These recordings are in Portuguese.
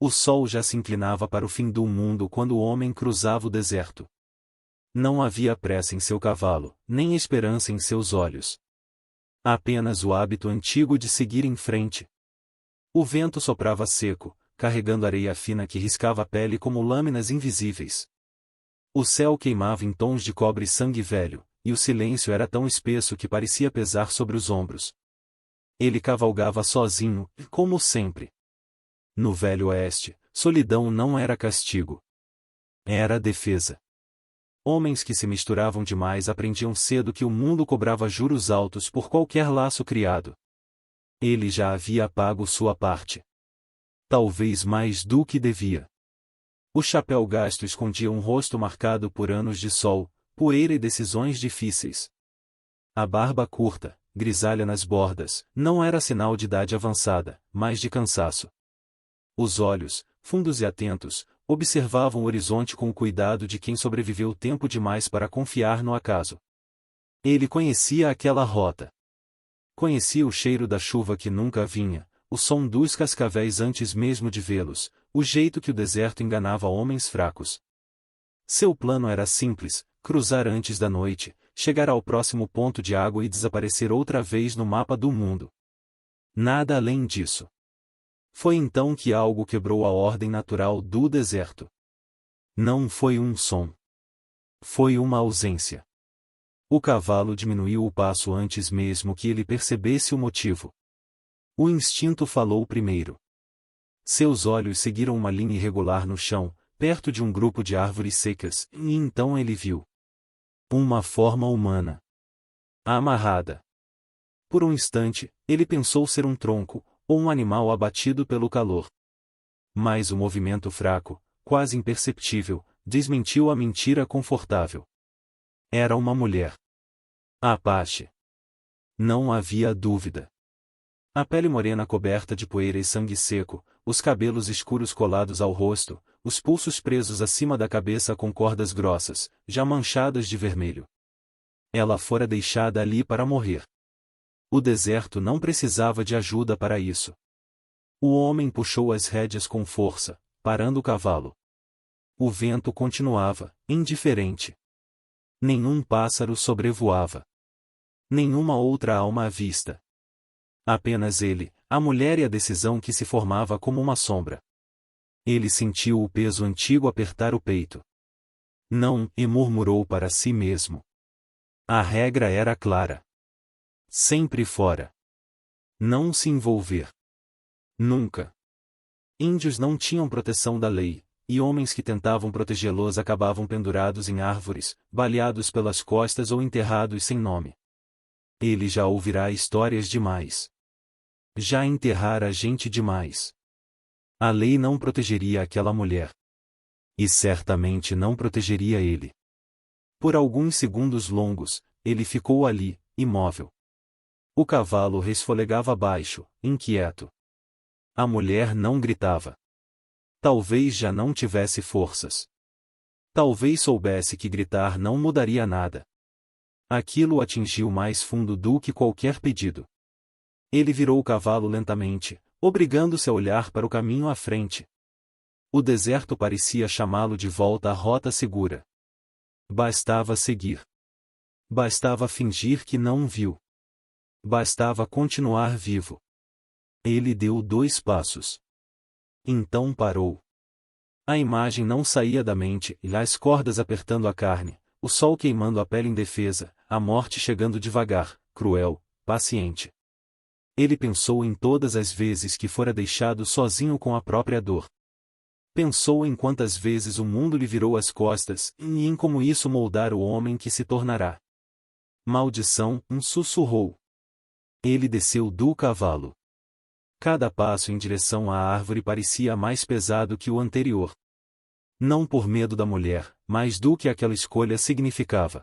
O sol já se inclinava para o fim do mundo quando o homem cruzava o deserto. Não havia pressa em seu cavalo, nem esperança em seus olhos. Apenas o hábito antigo de seguir em frente. O vento soprava seco, carregando areia fina que riscava a pele como lâminas invisíveis. O céu queimava em tons de cobre sangue velho, e o silêncio era tão espesso que parecia pesar sobre os ombros. Ele cavalgava sozinho, como sempre. No Velho Oeste, solidão não era castigo. Era defesa. Homens que se misturavam demais aprendiam cedo que o mundo cobrava juros altos por qualquer laço criado. Ele já havia pago sua parte. Talvez mais do que devia. O chapéu gasto escondia um rosto marcado por anos de sol, poeira e decisões difíceis. A barba curta, grisalha nas bordas, não era sinal de idade avançada, mas de cansaço. Os olhos, fundos e atentos, observavam o horizonte com o cuidado de quem sobreviveu tempo demais para confiar no acaso. Ele conhecia aquela rota. Conhecia o cheiro da chuva que nunca vinha, o som dos cascavéis antes mesmo de vê-los, o jeito que o deserto enganava homens fracos. Seu plano era simples: cruzar antes da noite, chegar ao próximo ponto de água e desaparecer outra vez no mapa do mundo. Nada além disso. Foi então que algo quebrou a ordem natural do deserto. Não foi um som. Foi uma ausência. O cavalo diminuiu o passo antes mesmo que ele percebesse o motivo. O instinto falou primeiro. Seus olhos seguiram uma linha irregular no chão, perto de um grupo de árvores secas, e então ele viu uma forma humana. Amarrada. Por um instante, ele pensou ser um tronco, ou um animal abatido pelo calor. Mas o movimento fraco, quase imperceptível, desmentiu a mentira confortável. Era uma mulher. Apache. Não havia dúvida. A pele morena coberta de poeira e sangue seco, os cabelos escuros colados ao rosto, os pulsos presos acima da cabeça com cordas grossas, já manchadas de vermelho. Ela fora deixada ali para morrer. O deserto não precisava de ajuda para isso. O homem puxou as rédeas com força, parando o cavalo. O vento continuava, indiferente. Nenhum pássaro sobrevoava. Nenhuma outra alma à vista. Apenas ele, a mulher e a decisão que se formava como uma sombra. Ele sentiu o peso antigo apertar o peito. Não, e murmurou para si mesmo. A regra era clara. Sempre fora. Não se envolver. Nunca. Índios não tinham proteção da lei, e homens que tentavam protegê-los acabavam pendurados em árvores, baleados pelas costas ou enterrados sem nome. Ele já ouvirá histórias demais. Já enterrara gente demais. A lei não protegeria aquela mulher. E certamente não protegeria ele. Por alguns segundos longos, ele ficou ali, imóvel. O cavalo resfolegava baixo, inquieto. A mulher não gritava. Talvez já não tivesse forças. Talvez soubesse que gritar não mudaria nada. Aquilo o atingiu mais fundo do que qualquer pedido. Ele virou o cavalo lentamente, obrigando-se a olhar para o caminho à frente. O deserto parecia chamá-lo de volta à rota segura. Bastava seguir. Bastava fingir que não viu. Bastava continuar vivo. Ele deu 2 passos. Então parou. A imagem não saía da mente, e as cordas apertando a carne, o sol queimando a pele indefesa, a morte chegando devagar, cruel, paciente. Ele pensou em todas as vezes que fora deixado sozinho com a própria dor. Pensou em quantas vezes o mundo lhe virou as costas, e em como isso moldara o homem que se tornará. Maldição, sussurrou. Ele desceu do cavalo. Cada passo em direção à árvore parecia mais pesado que o anterior. Não por medo da mulher, mas do que aquela escolha significava.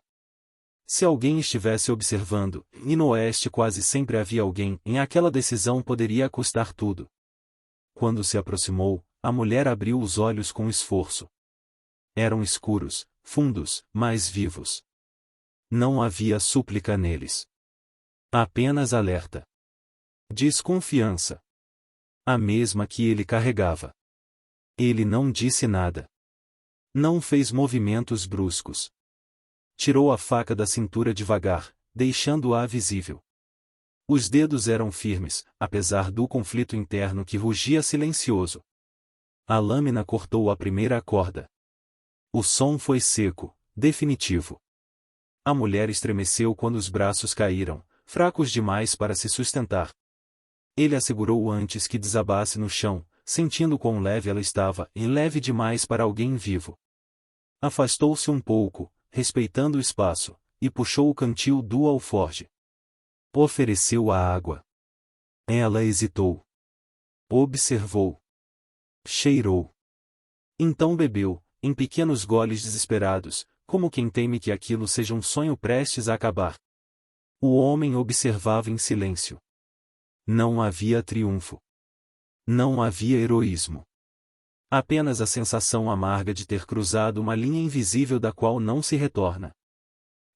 Se alguém estivesse observando, e no oeste quase sempre havia alguém, em aquela decisão poderia custar tudo. Quando se aproximou, a mulher abriu os olhos com esforço. Eram escuros, fundos, mas vivos. Não havia súplica neles. Apenas alerta. Desconfiança. A mesma que ele carregava. Ele não disse nada. Não fez movimentos bruscos. Tirou a faca da cintura devagar, deixando-a visível. Os dedos eram firmes, apesar do conflito interno que rugia silencioso. A lâmina cortou a primeira corda. O som foi seco, definitivo. A mulher estremeceu quando os braços caíram, fracos demais para se sustentar. Ele a segurou antes que desabasse no chão, sentindo quão leve ela estava, e leve demais para alguém vivo. Afastou-se um pouco, respeitando o espaço, e puxou o cantil do alforje. Ofereceu a água. Ela hesitou. Observou. Cheirou. Então bebeu, em pequenos goles desesperados, como quem teme que aquilo seja um sonho prestes a acabar. O homem observava em silêncio. Não havia triunfo. Não havia heroísmo. Apenas a sensação amarga de ter cruzado uma linha invisível da qual não se retorna.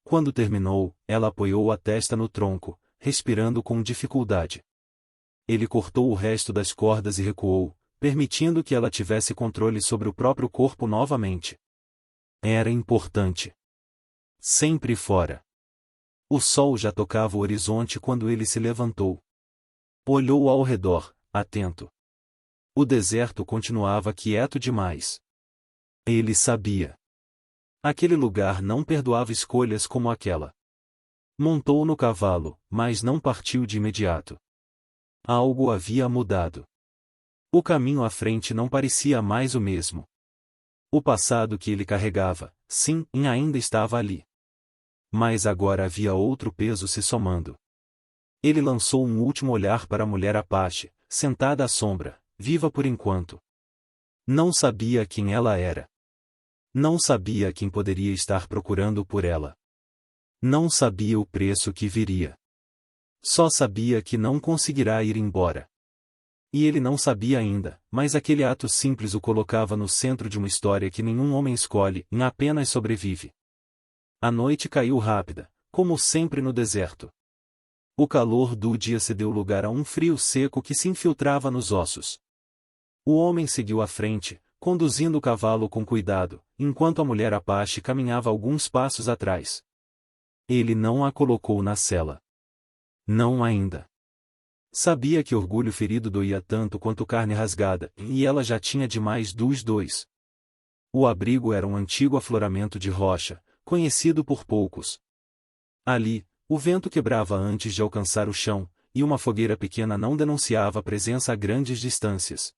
Quando terminou, ela apoiou a testa no tronco, respirando com dificuldade. Ele cortou o resto das cordas e recuou, permitindo que ela tivesse controle sobre o próprio corpo novamente. Era importante. Sempre fora. O sol já tocava o horizonte quando ele se levantou. Olhou ao redor, atento. O deserto continuava quieto demais. Ele sabia. Aquele lugar não perdoava escolhas como aquela. Montou no cavalo, mas não partiu de imediato. Algo havia mudado. O caminho à frente não parecia mais o mesmo. O passado que ele carregava, sim, ainda estava ali. Mas agora havia outro peso se somando. Ele lançou um último olhar para a mulher Apache, sentada à sombra, viva por enquanto. Não sabia quem ela era. Não sabia quem poderia estar procurando por ela. Não sabia o preço que viria. Só sabia que não conseguirá ir embora. E ele não sabia ainda, mas aquele ato simples o colocava no centro de uma história que nenhum homem escolhe, e apenas sobrevive. A noite caiu rápida, como sempre no deserto. O calor do dia cedeu lugar a um frio seco que se infiltrava nos ossos. O homem seguiu à frente, conduzindo o cavalo com cuidado, enquanto a mulher Apache caminhava alguns passos atrás. Ele não a colocou na cela. Não ainda. Sabia que orgulho ferido doía tanto quanto carne rasgada, e ela já tinha demais dos dois. O abrigo era um antigo afloramento de rocha, conhecido por poucos. Ali, o vento quebrava antes de alcançar o chão, e uma fogueira pequena não denunciava a presença a grandes distâncias.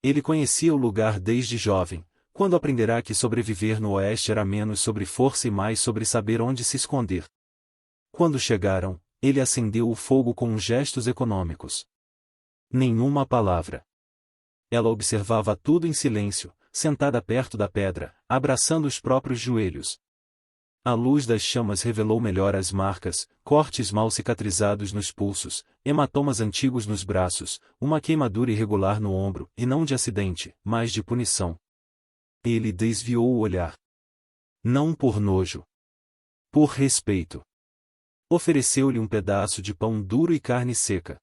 Ele conhecia o lugar desde jovem, quando aprenderá que sobreviver no oeste era menos sobre força e mais sobre saber onde se esconder. Quando chegaram, ele acendeu o fogo com gestos econômicos. Nenhuma palavra. Ela observava tudo em silêncio, sentada perto da pedra, abraçando os próprios joelhos. A luz das chamas revelou melhor as marcas, cortes mal cicatrizados nos pulsos, hematomas antigos nos braços, uma queimadura irregular no ombro, e não de acidente, mas de punição. Ele desviou o olhar. Não por nojo. Por respeito. Ofereceu-lhe um pedaço de pão duro e carne seca.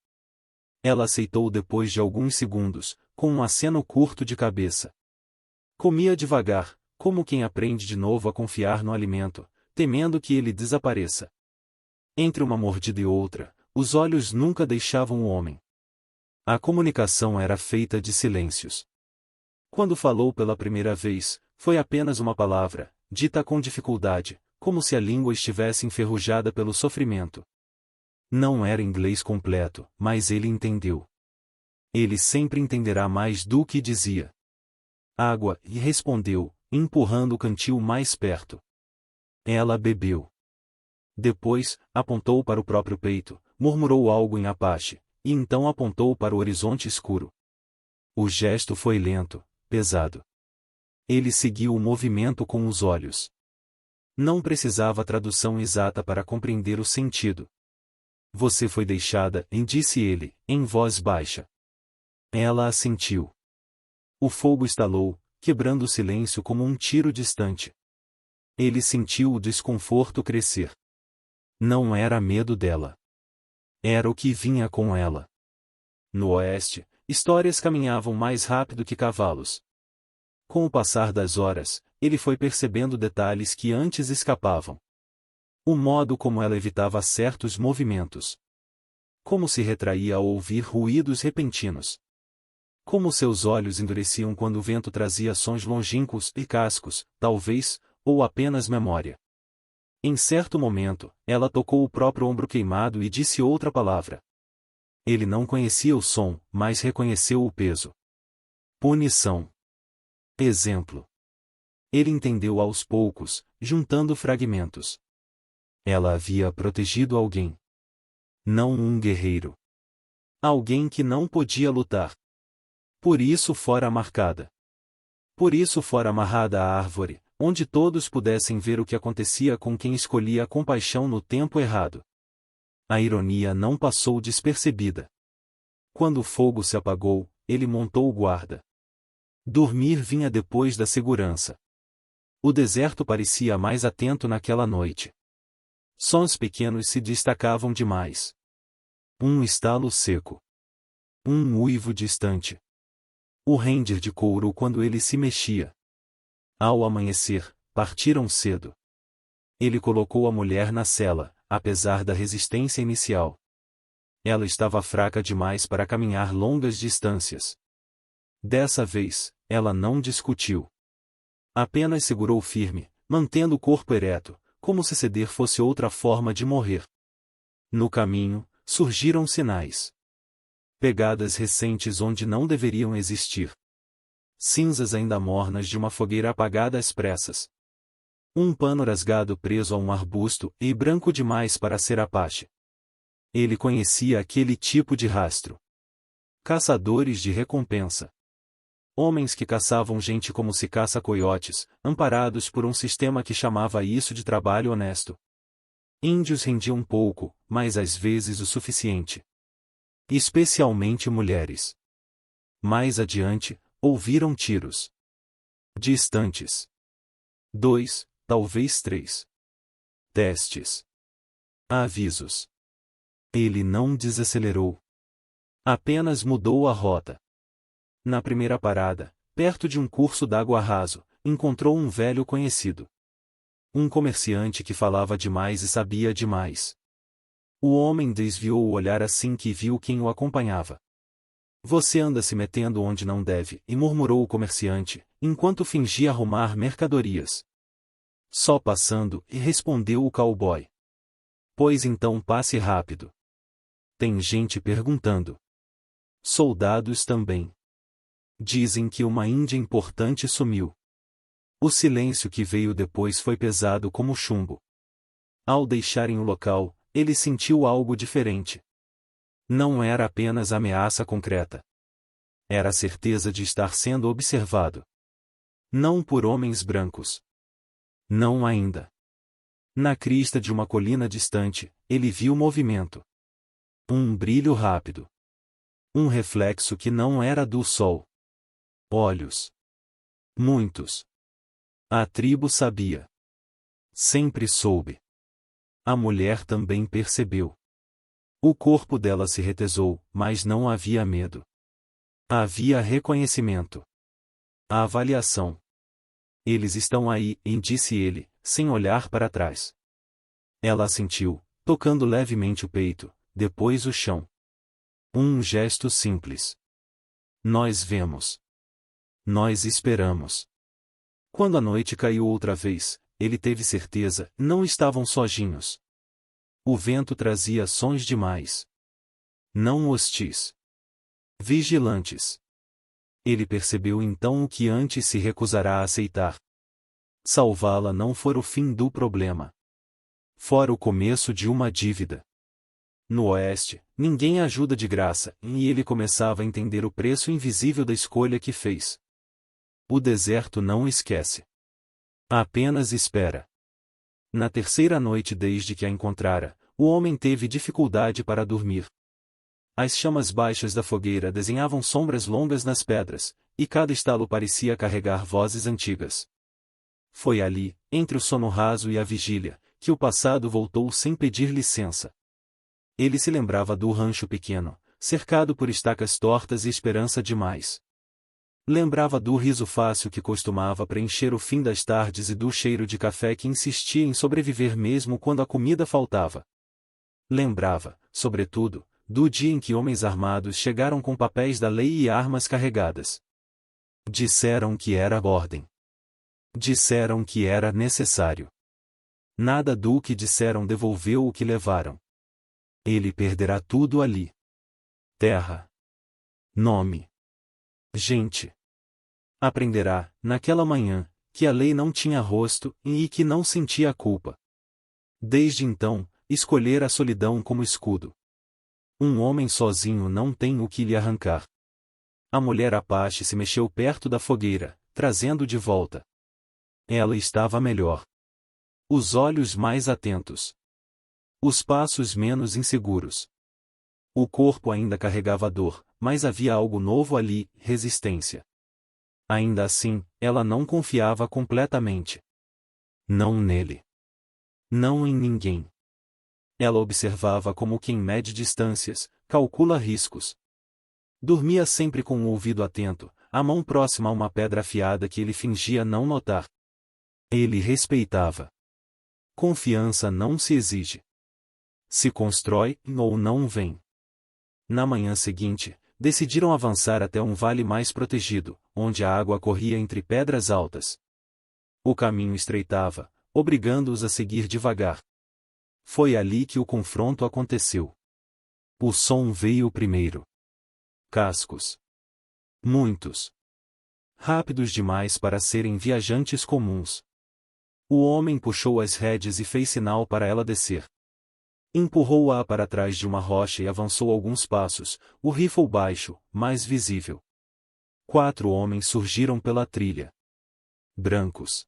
Ela aceitou depois de alguns segundos, com um aceno curto de cabeça. Comia devagar, como quem aprende de novo a confiar no alimento, temendo que ele desapareça. Entre uma mordida e outra, os olhos nunca deixavam o homem. A comunicação era feita de silêncios. Quando falou pela primeira vez, foi apenas uma palavra, dita com dificuldade, como se a língua estivesse enferrujada pelo sofrimento. Não era inglês completo, mas ele entendeu. Ele sempre entenderá mais do que dizia. Água, e respondeu, empurrando o cantil mais perto. Ela bebeu. Depois, apontou para o próprio peito, murmurou algo em Apache, e então apontou para o horizonte escuro. O gesto foi lento, pesado. Ele seguiu o movimento com os olhos. Não precisava tradução exata para compreender o sentido. Você foi deixada, disse ele, em voz baixa. Ela assentiu. O fogo estalou, quebrando o silêncio como um tiro distante. Ele sentiu o desconforto crescer. Não era medo dela. Era o que vinha com ela. No oeste, histórias caminhavam mais rápido que cavalos. Com o passar das horas, ele foi percebendo detalhes que antes escapavam. O modo como ela evitava certos movimentos. Como se retraía ao ouvir ruídos repentinos. Como seus olhos endureciam quando o vento trazia sons longínquos e cascos, talvez, ou apenas memória. Em certo momento, ela tocou o próprio ombro queimado e disse outra palavra. Ele não conhecia o som, mas reconheceu o peso. Punição. Exemplo. Ele entendeu aos poucos, juntando fragmentos. Ela havia protegido alguém. Não um guerreiro. Alguém que não podia lutar. Por isso fora marcada. Por isso fora amarrada à árvore, onde todos pudessem ver o que acontecia com quem escolhia a compaixão no tempo errado. A ironia não passou despercebida. Quando o fogo se apagou, ele montou o guarda. Dormir vinha depois da segurança. O deserto parecia mais atento naquela noite. Sons pequenos se destacavam demais. Um estalo seco. Um uivo distante. O render de couro quando ele se mexia. Ao amanhecer, partiram cedo. Ele colocou a mulher na cela, apesar da resistência inicial. Ela estava fraca demais para caminhar longas distâncias. Dessa vez, ela não discutiu. Apenas segurou firme, mantendo o corpo ereto, como se ceder fosse outra forma de morrer. No caminho, surgiram sinais. Pegadas recentes onde não deveriam existir. Cinzas ainda mornas de uma fogueira apagada às pressas. Um pano rasgado preso a um arbusto e branco demais para ser Apache. Ele conhecia aquele tipo de rastro. Caçadores de recompensa. Homens que caçavam gente como se caça coiotes, amparados por um sistema que chamava isso de trabalho honesto. Índios rendiam pouco, mas às vezes o suficiente. Especialmente mulheres. Mais adiante, ouviram tiros. Distantes. 2, talvez 3. Testes. Avisos. Ele não desacelerou. Apenas mudou a rota. Na primeira parada, perto de um curso d'água raso, encontrou um velho conhecido. Um comerciante que falava demais e sabia demais. O homem desviou o olhar assim que viu quem o acompanhava. Você anda se metendo onde não deve, e murmurou o comerciante, enquanto fingia arrumar mercadorias. Só passando, e respondeu o cowboy. Pois então passe rápido. Tem gente perguntando. Soldados também. Dizem que uma índia importante sumiu. O silêncio que veio depois foi pesado como chumbo. Ao deixarem o local, ele sentiu algo diferente. Não era apenas ameaça concreta. Era a certeza de estar sendo observado. Não por homens brancos. Não ainda. Na crista de uma colina distante, ele viu movimento. Um brilho rápido. Um reflexo que não era do sol. Olhos. Muitos. A tribo sabia. Sempre soube. A mulher também percebeu. O corpo dela se retesou, mas não havia medo. Havia reconhecimento. A avaliação. Eles estão aí, disse ele, sem olhar para trás. Ela assentiu, tocando levemente o peito, depois o chão. Um gesto simples. Nós vemos. Nós esperamos. Quando a noite caiu outra vez, ele teve certeza, não estavam sozinhos. O vento trazia sons demais. Não hostis. Vigilantes. Ele percebeu então o que antes se recusará a aceitar. Salvá-la não fora o fim do problema. Fora o começo de uma dívida. No oeste, ninguém ajuda de graça, e ele começava a entender o preço invisível da escolha que fez. O deserto não esquece. Apenas espera. Na terceira noite desde que a encontrara, o homem teve dificuldade para dormir. As chamas baixas da fogueira desenhavam sombras longas nas pedras, e cada estalo parecia carregar vozes antigas. Foi ali, entre o sono raso e a vigília, que o passado voltou sem pedir licença. Ele se lembrava do rancho pequeno, cercado por estacas tortas e esperança demais. Lembrava do riso fácil que costumava preencher o fim das tardes e do cheiro de café que insistia em sobreviver mesmo quando a comida faltava. Lembrava, sobretudo, do dia em que homens armados chegaram com papéis da lei e armas carregadas. Disseram que era ordem. Disseram que era necessário. Nada do que disseram devolveu o que levaram. Ele perderá tudo ali. Terra. Nome. Gente. Aprenderá, naquela manhã, que a lei não tinha rosto e que não sentia culpa. Desde então, escolher a solidão como escudo. Um homem sozinho não tem o que lhe arrancar. A mulher Apache se mexeu perto da fogueira, trazendo de volta. Ela estava melhor. Os olhos mais atentos. Os passos menos inseguros. O corpo ainda carregava dor, mas havia algo novo ali, resistência. Ainda assim, ela não confiava completamente. Não nele. Não em ninguém. Ela observava como quem mede distâncias, calcula riscos. Dormia sempre com o ouvido atento, a mão próxima a uma pedra afiada que ele fingia não notar. Ele respeitava. Confiança não se exige. Se constrói, ou não vem. Na manhã seguinte, decidiram avançar até um vale mais protegido, onde a água corria entre pedras altas. O caminho estreitava, obrigando-os a seguir devagar. Foi ali que o confronto aconteceu. O som veio primeiro. Cascos. Muitos. Rápidos demais para serem viajantes comuns. O homem puxou as rédeas e fez sinal para ela descer. Empurrou-a para trás de uma rocha e avançou alguns passos, o rifle baixo, mais visível. 4 homens surgiram pela trilha. Brancos.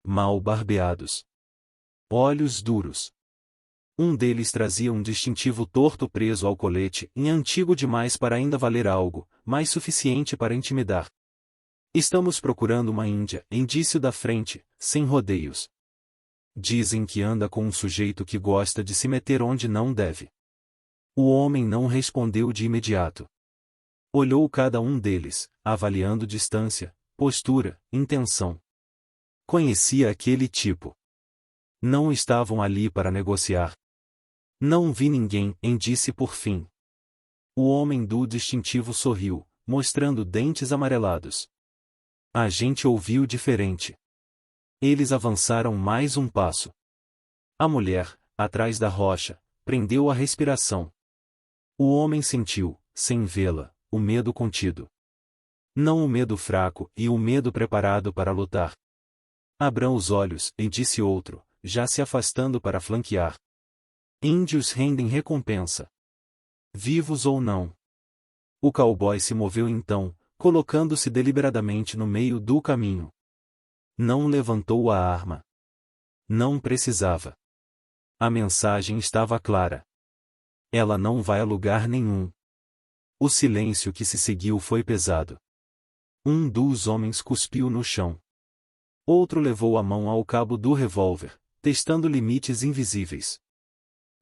Mal barbeados. Olhos duros. Um deles trazia um distintivo torto preso ao colete, antigo demais para ainda valer algo, mas suficiente para intimidar. Estamos procurando uma índia, indício da frente, sem rodeios. Dizem que anda com um sujeito que gosta de se meter onde não deve. O homem não respondeu de imediato. Olhou cada um deles, avaliando distância, postura, intenção. Conhecia aquele tipo. Não estavam ali para negociar. Não vi ninguém, disse por fim. O homem do distintivo sorriu, mostrando dentes amarelados. A gente ouviu diferente. Eles avançaram mais um passo. A mulher, atrás da rocha, prendeu a respiração. O homem sentiu, sem vê-la, o medo contido. Não o medo fraco e o medo preparado para lutar. Abram os olhos, disse outro, já se afastando para flanquear. Índios rendem recompensa. Vivos ou não. O cowboy se moveu então, colocando-se deliberadamente no meio do caminho. Não levantou a arma. Não precisava. A mensagem estava clara. Ela não vai a lugar nenhum. O silêncio que se seguiu foi pesado. Um dos homens cuspiu no chão. Outro levou a mão ao cabo do revólver, testando limites invisíveis.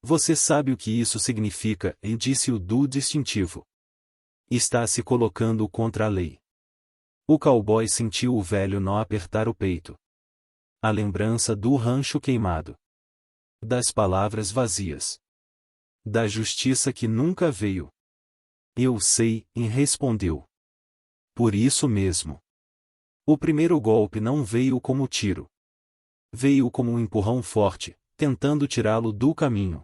Você sabe o que isso significa, disse o do distintivo. Está se colocando contra a lei. O cowboy sentiu o velho nó apertar o peito. A lembrança do rancho queimado. Das palavras vazias. Da justiça que nunca veio. Eu sei, respondeu. Por isso mesmo. O primeiro golpe não veio como tiro. Veio como um empurrão forte, tentando tirá-lo do caminho.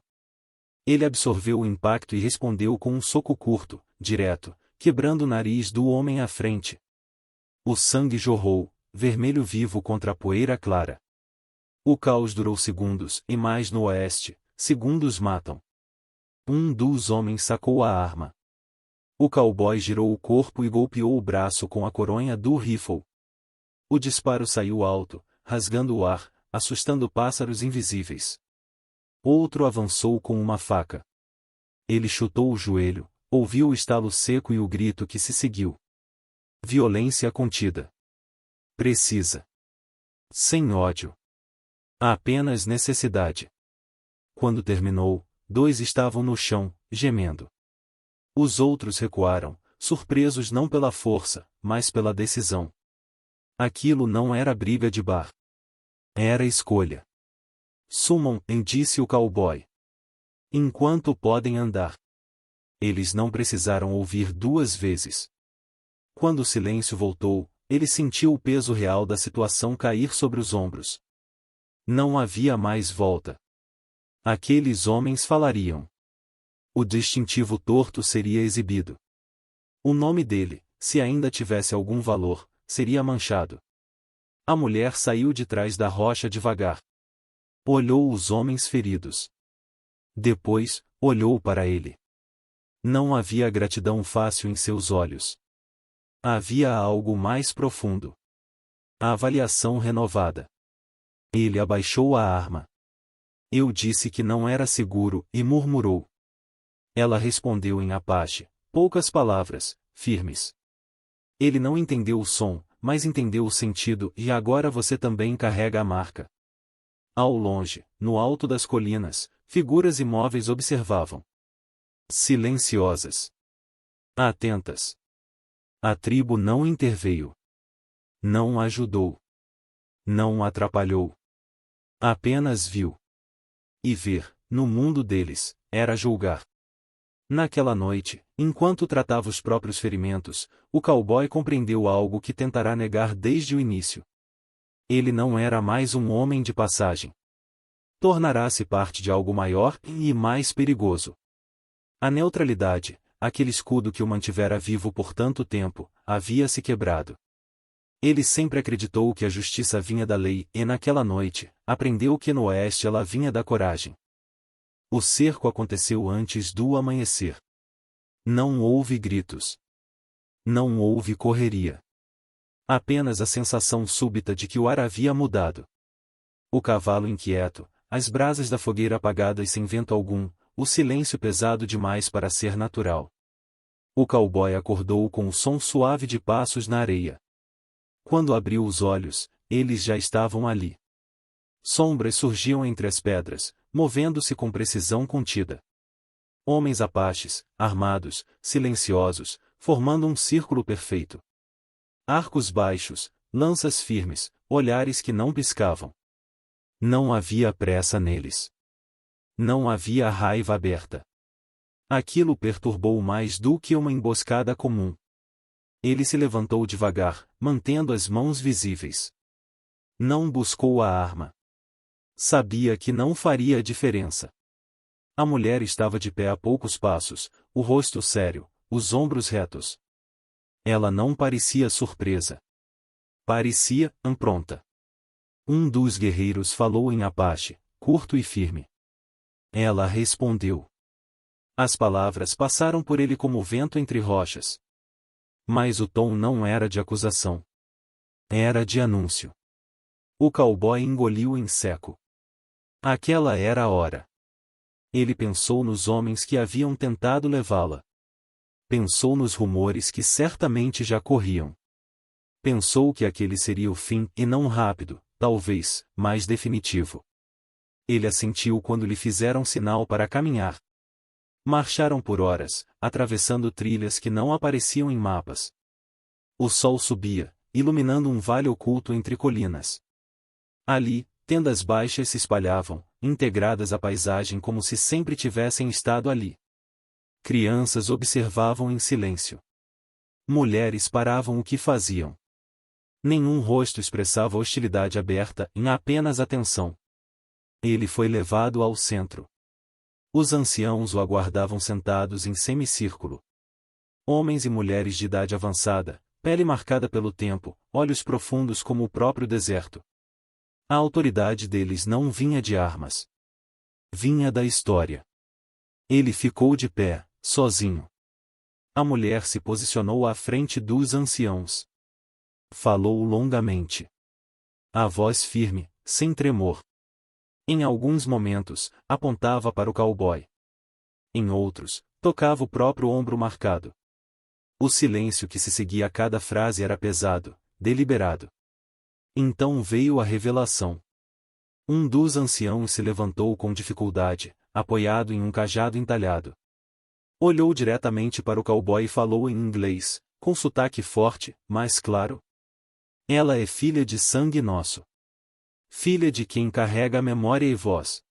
Ele absorveu o impacto e respondeu com um soco curto, direto, quebrando o nariz do homem à frente. O sangue jorrou, vermelho vivo contra a poeira clara. O caos durou segundos, e mais no oeste, segundos matam. Um dos homens sacou a arma. O cowboy girou o corpo e golpeou o braço com a coronha do rifle. O disparo saiu alto, rasgando o ar, assustando pássaros invisíveis. Outro avançou com uma faca. Ele chutou o joelho, ouviu o estalo seco e o grito que se seguiu. Violência contida. Precisa. Sem ódio. Apenas necessidade. Quando terminou, 2 estavam no chão, gemendo. Os outros recuaram, surpresos não pela força, mas pela decisão. Aquilo não era briga de bar. Era escolha. Sumam, disse o cowboy. Enquanto podem andar. Eles não precisaram ouvir duas vezes. Quando o silêncio voltou, ele sentiu o peso real da situação cair sobre os ombros. Não havia mais volta. Aqueles homens falariam. O distintivo torto seria exibido. O nome dele, se ainda tivesse algum valor, seria manchado. A mulher saiu de trás da rocha devagar. Olhou os homens feridos. Depois, olhou para ele. Não havia gratidão fácil em seus olhos. Havia algo mais profundo. A avaliação renovada. Ele abaixou a arma. Eu disse que não era seguro, e murmurou. Ela respondeu em Apache, poucas palavras, firmes. Ele não entendeu o som, mas entendeu o sentido, e agora você também carrega a marca. Ao longe, no alto das colinas, figuras imóveis observavam. Silenciosas. Atentas. A tribo não interveio. Não ajudou. Não atrapalhou. Apenas viu. E ver, no mundo deles, era julgar. Naquela noite, enquanto tratava os próprios ferimentos, o cowboy compreendeu algo que tentará negar desde o início. Ele não era mais um homem de passagem. Tornará-se parte de algo maior e mais perigoso. A neutralidade, aquele escudo que o mantivera vivo por tanto tempo, havia se quebrado. Ele sempre acreditou que a justiça vinha da lei e naquela noite, aprendeu que no oeste ela vinha da coragem. O cerco aconteceu antes do amanhecer. Não houve gritos. Não houve correria. Apenas a sensação súbita de que o ar havia mudado. O cavalo inquieto, as brasas da fogueira apagadas sem vento algum, o silêncio pesado demais para ser natural. O cowboy acordou com o som suave de passos na areia. Quando abriu os olhos, eles já estavam ali. Sombras surgiam entre as pedras, movendo-se com precisão contida. Homens apaches, armados, silenciosos, formando um círculo perfeito. Arcos baixos, lanças firmes, olhares que não piscavam. Não havia pressa neles. Não havia raiva aberta. Aquilo perturbou mais do que uma emboscada comum. Ele se levantou devagar, mantendo as mãos visíveis. Não buscou a arma. Sabia que não faria diferença. A mulher estava de pé a poucos passos, o rosto sério, os ombros retos. Ela não parecia surpresa. Parecia pronta. Um dos guerreiros falou em Apache, curto e firme. Ela respondeu. As palavras passaram por ele como vento entre rochas. Mas o tom não era de acusação. Era de anúncio. O cowboy engoliu em seco. Aquela era a hora. Ele pensou nos homens que haviam tentado levá-la. Pensou nos rumores que certamente já corriam. Pensou que aquele seria o fim e não rápido, talvez, mas definitivo. Ele assentiu quando lhe fizeram sinal para caminhar. Marcharam por horas, atravessando trilhas que não apareciam em mapas. O sol subia, iluminando um vale oculto entre colinas. Ali, tendas baixas se espalhavam, integradas à paisagem como se sempre tivessem estado ali. Crianças observavam em silêncio. Mulheres paravam o que faziam. Nenhum rosto expressava hostilidade aberta, em apenas atenção. Ele foi levado ao centro. Os anciãos o aguardavam sentados em semicírculo. Homens e mulheres de idade avançada, pele marcada pelo tempo, olhos profundos como o próprio deserto. A autoridade deles não vinha de armas. Vinha da história. Ele ficou de pé, sozinho. A mulher se posicionou à frente dos anciãos. Falou longamente. A voz firme, sem tremor. Em alguns momentos, apontava para o cowboy. Em outros, tocava o próprio ombro marcado. O silêncio que se seguia a cada frase era pesado, deliberado. Então veio a revelação. Um dos anciãos se levantou com dificuldade, apoiado em um cajado entalhado. Olhou diretamente para o cowboy e falou em inglês, com sotaque forte, mas claro. Ela é filha de sangue nosso. Filha de quem carrega a memória e voz.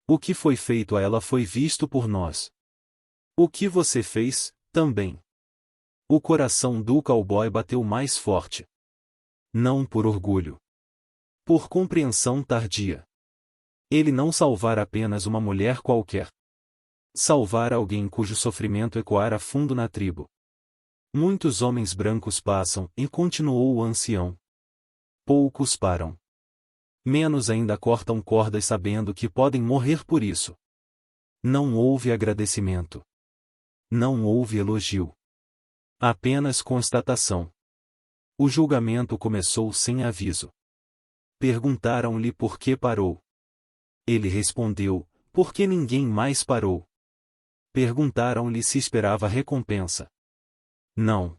O que foi feito a ela foi visto por nós. O que você fez, também. O coração do cowboy bateu mais forte. Não por orgulho. Por compreensão tardia. Ele não salvara apenas uma mulher qualquer. Salvar alguém cujo sofrimento ecoara fundo na tribo. Muitos homens brancos passam, e continuou o ancião. Poucos param. Menos ainda cortam cordas sabendo que podem morrer por isso. Não houve agradecimento. Não houve elogio. Apenas constatação. O julgamento começou sem aviso. Perguntaram-lhe por que parou. Ele respondeu, porque ninguém mais parou. Perguntaram-lhe se esperava recompensa. Não.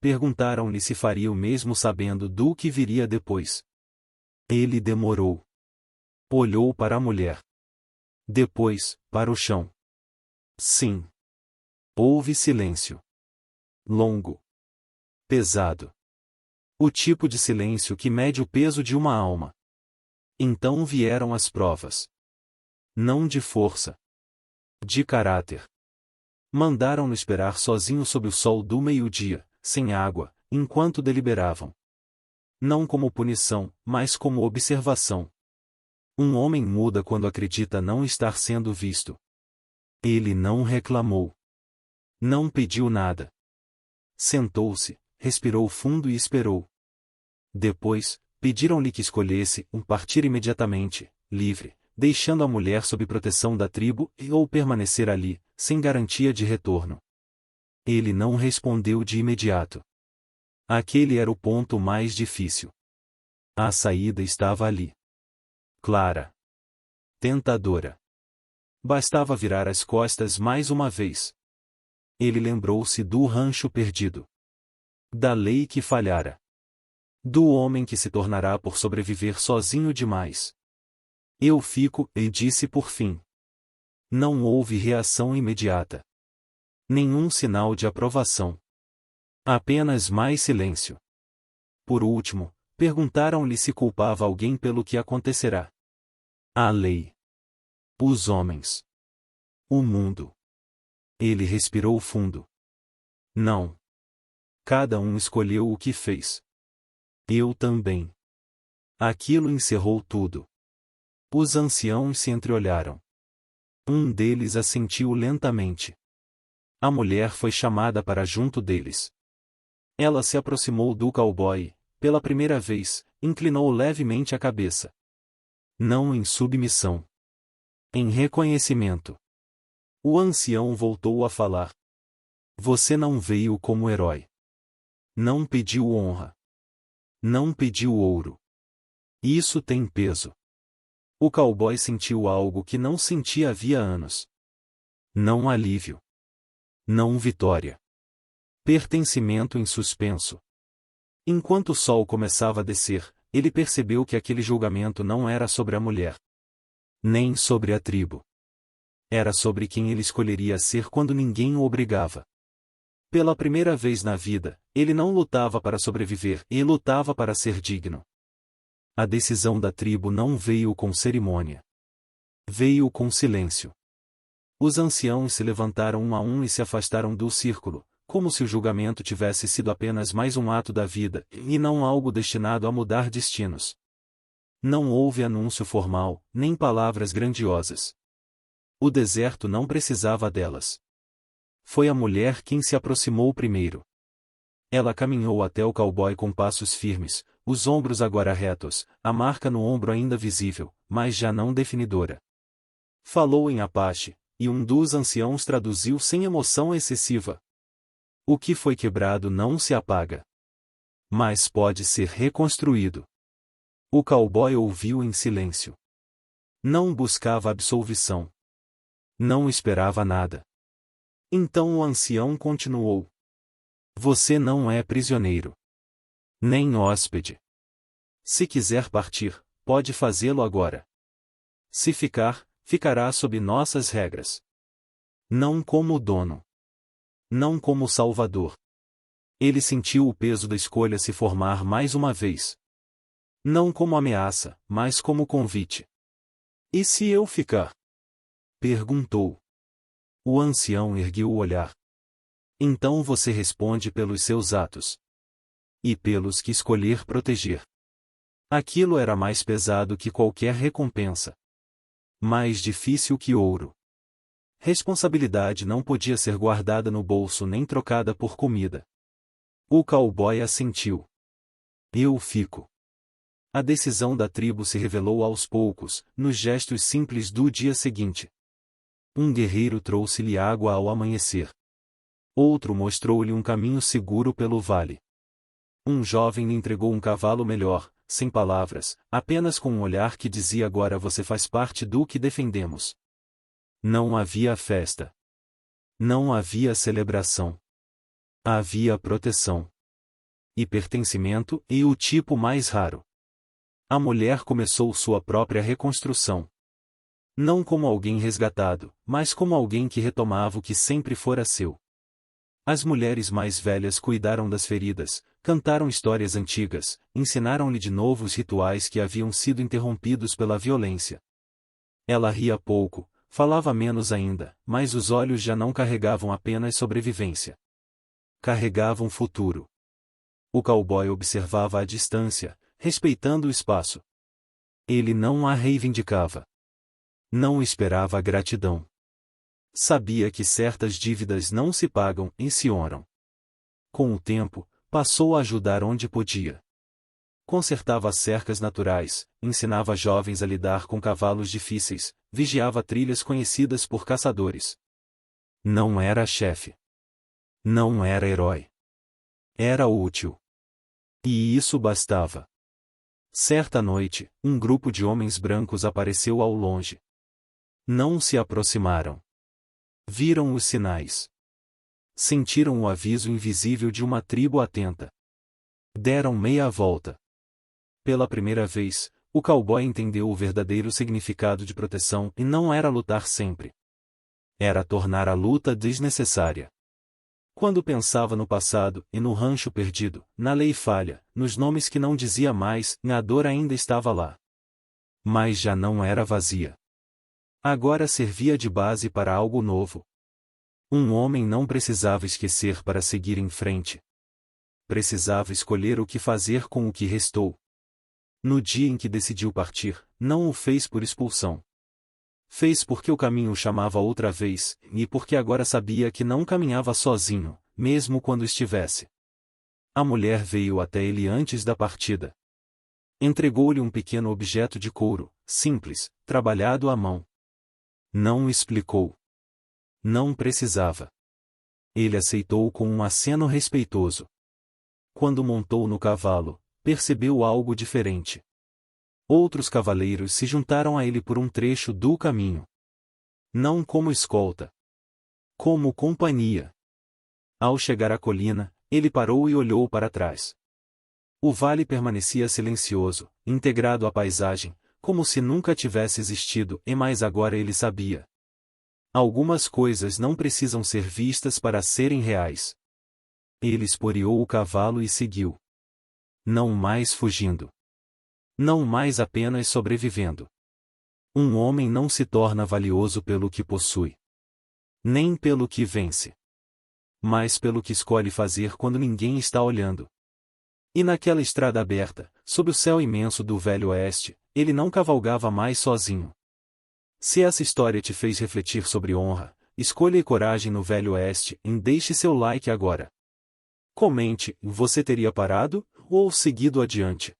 Perguntaram-lhe se faria o mesmo sabendo do que viria depois. Ele demorou. Olhou para a mulher. Depois, para o chão. Sim. Houve silêncio. Longo. Pesado. O tipo de silêncio que mede o peso de uma alma. Então vieram as provas. Não de força. De caráter. Mandaram-no esperar sozinho sob o sol do meio-dia, sem água, enquanto deliberavam. Não como punição, mas como observação. Um homem muda quando acredita não estar sendo visto. Ele não reclamou. Não pediu nada. Sentou-se, respirou fundo e esperou. Depois, pediram-lhe que escolhesse partir imediatamente, livre, deixando a mulher sob proteção da tribo ou permanecer ali, sem garantia de retorno. Ele não respondeu de imediato. Aquele era o ponto mais difícil. A saída estava ali. Clara. Tentadora. Bastava virar as costas mais uma vez. Ele lembrou-se do rancho perdido. Da lei que falhara. Do homem que se tornará por sobreviver sozinho demais. Eu fico, e disse por fim. Não houve reação imediata. Nenhum sinal de aprovação. Apenas mais silêncio. Por último, perguntaram-lhe se culpava alguém pelo que acontecerá. A lei. Os homens. O mundo. Ele respirou fundo. Não. Cada um escolheu o que fez. Eu também. Aquilo encerrou tudo. Os anciãos se entreolharam. Um deles assentiu lentamente. A mulher foi chamada para junto deles. Ela se aproximou do cowboy, pela primeira vez, inclinou levemente a cabeça. Não em submissão. Em reconhecimento. O ancião voltou a falar. Você não veio como herói. Não pediu honra. Não pediu ouro. Isso tem peso. O cowboy sentiu algo que não sentia havia anos. Não alívio. Não vitória. Pertencimento em suspenso. Enquanto o sol começava a descer, ele percebeu que aquele julgamento não era sobre a mulher. Nem sobre a tribo. Era sobre quem ele escolheria ser quando ninguém o obrigava. Pela primeira vez na vida, ele não lutava para sobreviver, ele lutava para ser digno. A decisão da tribo não veio com cerimônia. Veio com silêncio. Os anciãos se levantaram um a um e se afastaram do círculo, como se o julgamento tivesse sido apenas mais um ato da vida, e não algo destinado a mudar destinos. Não houve anúncio formal, nem palavras grandiosas. O deserto não precisava delas. Foi a mulher quem se aproximou primeiro. Ela caminhou até o cowboy com passos firmes, os ombros agora retos, a marca no ombro ainda visível, mas já não definidora. Falou em Apache, e um dos anciãos traduziu sem emoção excessiva. O que foi quebrado não se apaga. Mas pode ser reconstruído. O cowboy ouviu em silêncio. Não buscava absolvição. Não esperava nada. Então o ancião continuou. Você não é prisioneiro. Nem hóspede. Se quiser partir, pode fazê-lo agora. Se ficar, ficará sob nossas regras. Não como o dono. Não como o salvador. Ele sentiu o peso da escolha se formar mais uma vez. Não como ameaça, mas como convite. E se eu ficar? Perguntou. O ancião ergueu o olhar. Então você responde pelos seus atos. E pelos que escolher proteger. Aquilo era mais pesado que qualquer recompensa. Mais difícil que ouro. Responsabilidade não podia ser guardada no bolso nem trocada por comida. O cowboy assentiu. Eu fico. A decisão da tribo se revelou aos poucos, nos gestos simples do dia seguinte. Um guerreiro trouxe-lhe água ao amanhecer. Outro mostrou-lhe um caminho seguro pelo vale. Um jovem lhe entregou um cavalo melhor, sem palavras, apenas com um olhar que dizia: agora você faz parte do que defendemos. Não havia festa. Não havia celebração. Havia proteção. E pertencimento, e o tipo mais raro. A mulher começou sua própria reconstrução. Não como alguém resgatado, mas como alguém que retomava o que sempre fora seu. As mulheres mais velhas cuidaram das feridas, cantaram histórias antigas, ensinaram-lhe de novo os rituais que haviam sido interrompidos pela violência. Ela ria pouco, falava menos ainda, mas os olhos já não carregavam apenas sobrevivência. Carregavam futuro. O cowboy observava à distância, respeitando o espaço. Ele não a reivindicava. Não esperava a gratidão. Sabia que certas dívidas não se pagam e se honram. Com o tempo, passou a ajudar onde podia. Consertava as cercas naturais, ensinava jovens a lidar com cavalos difíceis, vigiava trilhas conhecidas por caçadores. Não era chefe. Não era herói. Era útil. E isso bastava. Certa noite, um grupo de homens brancos apareceu ao longe. Não se aproximaram. Viram os sinais. Sentiram o aviso invisível de uma tribo atenta. Deram meia volta. Pela primeira vez, o cowboy entendeu o verdadeiro significado de proteção e não era lutar sempre. Era tornar a luta desnecessária. Quando pensava no passado e no rancho perdido, na lei falha, nos nomes que não dizia mais, a dor ainda estava lá. Mas já não era vazia. Agora servia de base para algo novo. Um homem não precisava esquecer para seguir em frente. Precisava escolher o que fazer com o que restou. No dia em que decidiu partir, não o fez por expulsão. Fez porque o caminho o chamava outra vez, e porque agora sabia que não caminhava sozinho, mesmo quando estivesse. A mulher veio até ele antes da partida. Entregou-lhe um pequeno objeto de couro, simples, trabalhado à mão. Não explicou. Não precisava. Ele aceitou com um aceno respeitoso. Quando montou no cavalo, percebeu algo diferente. Outros cavaleiros se juntaram a ele por um trecho do caminho. Não como escolta. Como companhia. Ao chegar à colina, ele parou e olhou para trás. O vale permanecia silencioso, integrado à paisagem, como se nunca tivesse existido, e mais agora ele sabia. Algumas coisas não precisam ser vistas para serem reais. Ele esporeou o cavalo e seguiu. Não mais fugindo. Não mais apenas sobrevivendo. Um homem não se torna valioso pelo que possui. Nem pelo que vence. Mas pelo que escolhe fazer quando ninguém está olhando. E naquela estrada aberta, sob o céu imenso do Velho Oeste, ele não cavalgava mais sozinho. Se essa história te fez refletir sobre honra, escolha e coragem no Velho Oeste, e deixe seu like agora. Comente, você teria parado, ou seguido adiante?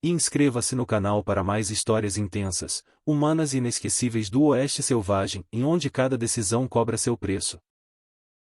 E inscreva-se no canal para mais histórias intensas, humanas e inesquecíveis do Oeste Selvagem, em onde cada decisão cobra seu preço.